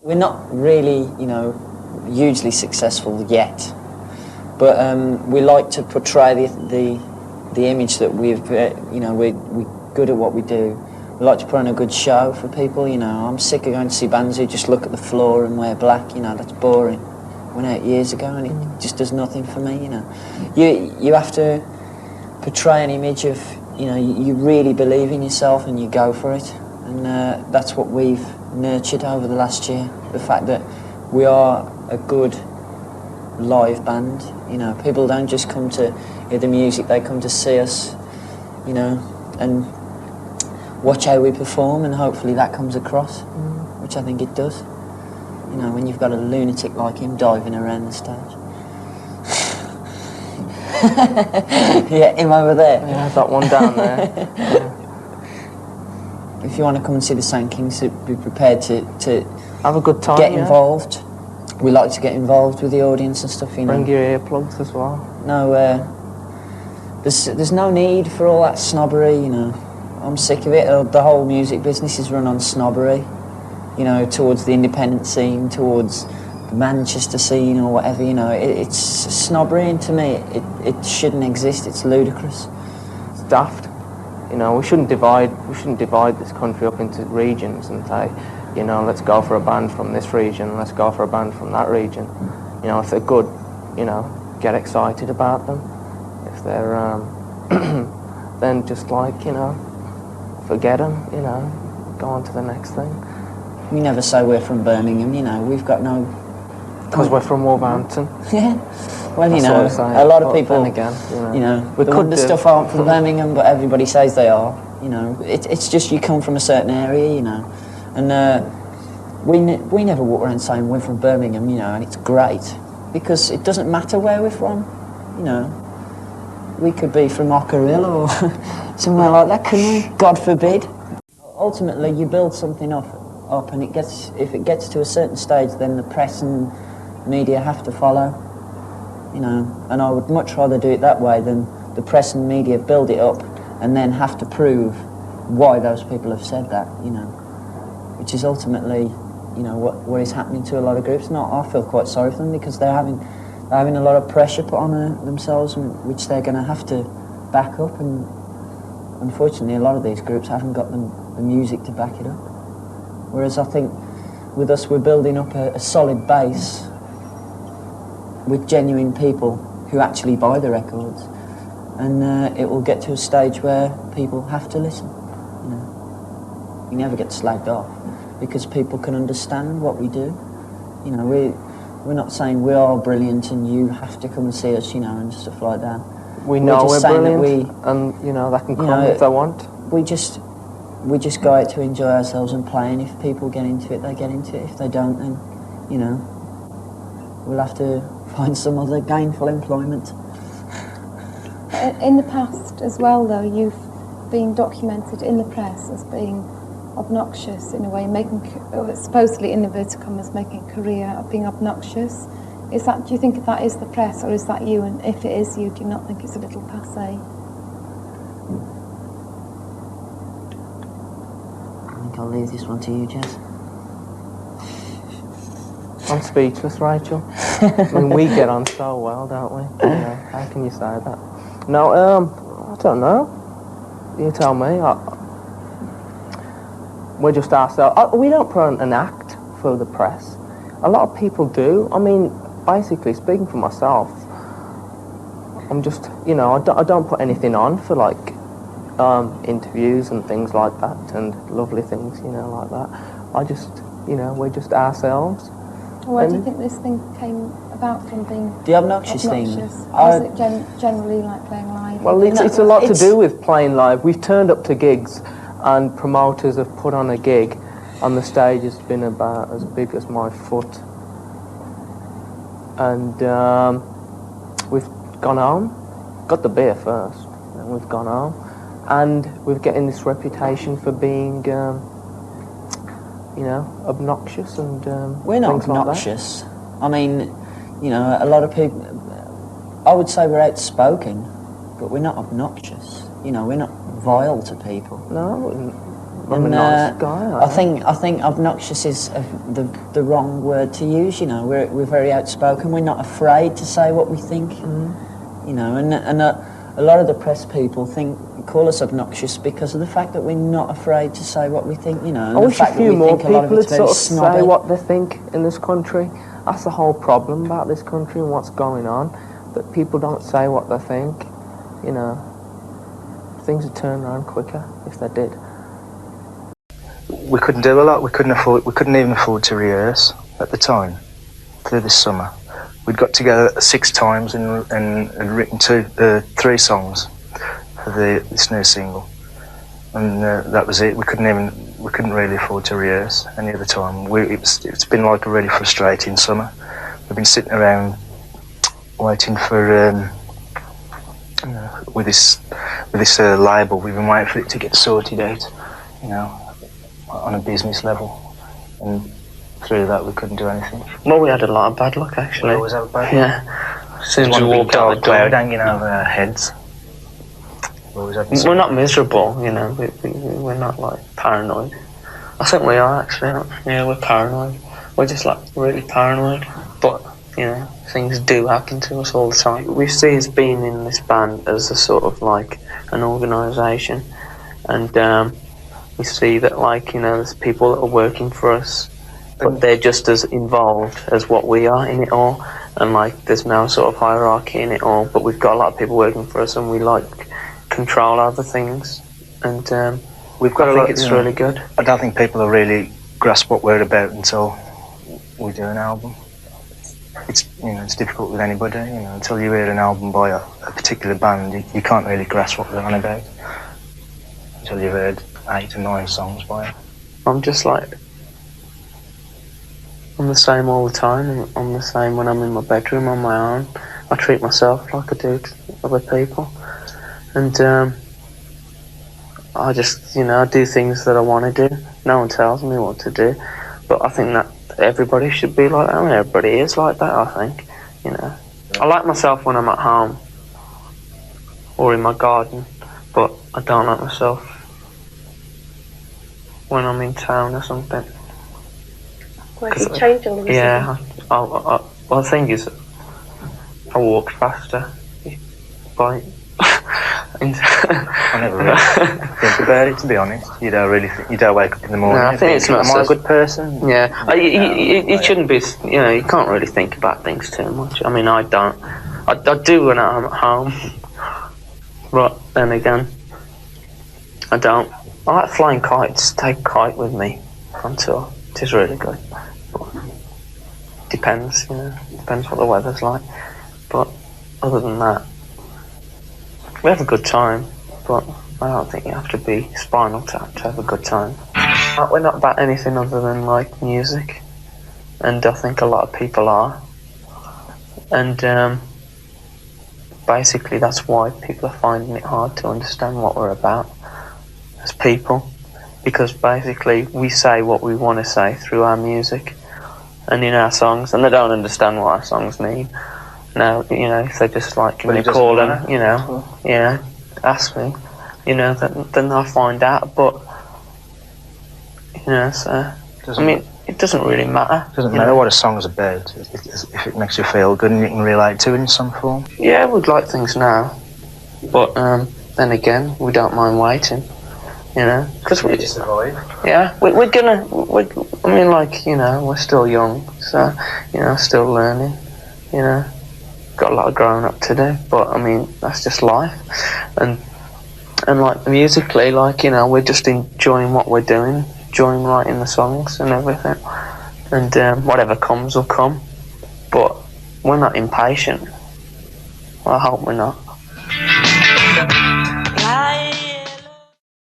We're not really, you know, hugely successful yet, but we like to portray the image that we've, you know, we're good at what we do. We like to put on a good show for people, you know. I'm sick of going to see bands who just look at the floor and wear black, you know, that's boring. Went out years ago and it just does nothing for me, you know. You have to portray an image of, you know, you really believe in yourself and you go for it. And that's what we've nurtured over the last year. The fact that we are a good live band, you know. People don't just come to hear the music, they come to see us, you know, and watch how we perform, and hopefully that comes across, which I think it does. You know, when you've got a lunatic like him diving around the stage. Yeah, him over there. Yeah, that one down there. Yeah. If you want to come and see the Sandkings, be prepared to have a good time. Get involved. We like to get involved with the audience and stuff, you know. Bring your earplugs as well. No, there's no need for all that snobbery, you know. I'm sick of it. The whole music business is run on snobbery, you know, towards the independent scene, towards the Manchester scene or whatever, you know. It's snobbery, and to me, it shouldn't exist. It's ludicrous. It's daft. You know, we shouldn't divide this country up into regions and say, you know, let's go for a band from this region, let's go for a band from that region. You know, if they're good, you know, get excited about them. If they're, then just like, you know, forget them, you know, go on to the next thing. We never say we're from Birmingham, you know, we've got no... Because we're from Wolverhampton. Yeah. Well, you that's know, a lot of people, again, you know, the Wonder Stuff aren't from Birmingham, but everybody says they are. You know, it's just you come from a certain area, you know, and we never walk around saying we're from Birmingham, you know, and it's great because it doesn't matter where we're from, you know. We could be from Ockerhill or somewhere like that, couldn't we? God forbid. Ultimately, you build something up, and if it gets to a certain stage, then the press and media have to follow. You know, and I would much rather do it that way than the press and media build it up and then have to prove why those people have said that, you know, which is ultimately, you know, what is happening to a lot of groups. I feel quite sorry for them because they're having a lot of pressure put on themselves, which they're going to have to back up, and unfortunately a lot of these groups haven't got the music to back it up. Whereas I think with us we're building up a solid base with genuine people who actually buy the records, and it will get to a stage where people have to listen. You know, we never get slagged off because people can understand what we do. You know, we're not saying we are brilliant and you have to come and see us, you know, and stuff like that. We know we're brilliant, and you know they can come if they want. We just go out to enjoy ourselves and play, and if people get into it, they get into it. If they don't, then, you know, we'll have to find some other gainful employment. In the past as well, though, you've been documented in the press as being obnoxious in a way, supposedly in inverted commas, making a career of being obnoxious. Do you think that is the press, or is that you? And if it is you, do you not think it's a little passé? I think I'll leave this one to you, Jess. I'm speechless, Rachel. I mean, we get on so well, don't we? You know, how can you say that? No, I don't know. You tell me. We're just ourselves. We don't put on an act for the press. A lot of people do. I mean, basically, speaking for myself, I'm just, you know, I don't put anything on for, like, interviews and things like that, and lovely things, you know, like that. I just, you know, we're just ourselves. Where do you think this thing came about from being the obnoxious thing? Or is it generally like playing live? Well, it's a lot to do with playing live. We've turned up to gigs and promoters have put on a gig and the stage has been about as big as my foot. And we've gone home, got the beer first, and we've gone home. And we're getting this reputation for being... you know, obnoxious and we're not obnoxious. Like I mean, you know, a lot of people. I would say we're outspoken, but we're not obnoxious. You know, we're not vile to people. No, I'm a nice guy. I think obnoxious is the wrong word to use. You know, we're very outspoken. We're not afraid to say what we think. You know, and a lot of the press people call us obnoxious because of the fact that we're not afraid to say what we think. You know, and I the wish fact a few that we more think a lot of people it's would very sort of snobby. say what they think in this country. That's the whole problem about this country and what's going on. That people don't say what they think. You know, things would turn around quicker if they did. We couldn't do a lot. We couldn't even afford to rehearse at the time through this summer. We'd got together 6 times and had written 3 songs for this new single, and that was it. We couldn't really afford to rehearse any other time. It's been like a really frustrating summer. We've been sitting around waiting for with this label. We've been waiting for it to get sorted out, you know, on a business level, and through that we couldn't do anything. Well, we had a lot of bad luck actually. We always have bad luck. Yeah. As soon as we walk out the cloud door, hanging over our heads. we're not miserable, you know. We're not like paranoid. I think we are actually. Yeah, we're paranoid. We're just like really paranoid. But you know, things do happen to us all the time. We see us being in this band as a sort of like an organisation, and we see that, like, you know, there's people that are working for us, but they're just as involved as what we are in it all, and like there's no sort of hierarchy in it all, but we've got a lot of people working for us and we like control over things, and We've got I a think lot, it's you know, really good. I don't think people will really grasp what we're about until we do an album. It's, you know, it's difficult with anybody, you know, until you hear an album by a particular band, you can't really grasp what they're on about until you've heard 8 or 9 songs by them. I'm just like, I'm the same all the time. I'm the same when I'm in my bedroom on my own. I treat myself like I do to other people, and I just, you know, I do things that I want to do. No one tells me what to do, but I think that everybody should be like that. I mean, everybody is like that, I think, you know. I like myself when I'm at home or in my garden, but I don't like myself when I'm in town or something. Why did you change all of a Yeah, well, the thing is, I walk faster. By I never really think about it, to be honest. You don't wake up in the morning. No, I think it's not am I a so- good person? Yeah, it shouldn't be, you know, you can't really think about things too much. I mean, I don't. I do when I'm at home, but then again, I don't. I like flying kites, take a kite with me on tour. It is really good. But depends, you know, depends what the weather's like. But other than that, we have a good time, but I don't think you have to be spinal tap to have a good time. We're not about anything other than like music, and I think a lot of people are. And basically that's why people are finding it hard to understand what we're about as people, because basically we say what we want to say through our music and in our songs, and they don't understand what our songs mean. Now, you know, if they just like give me a call and, you know, yeah, ask me, you know, then I'll find out. But, you know, so, I mean, it doesn't really matter. It doesn't matter what a song's about, if it makes you feel good and you can relate to it in some form. Yeah, we'd like things now, but then again, we don't mind waiting, you know, because we just survive. Yeah, we're gonna. I mean, like, you know, we're still young, so, you know, still learning, you know. Got a lot of growing up to do, but I mean, that's just life. And like musically, like, you know, we're just enjoying what we're doing, enjoying writing the songs and everything, and whatever comes will come, but we're not impatient. Well, I hope we're not.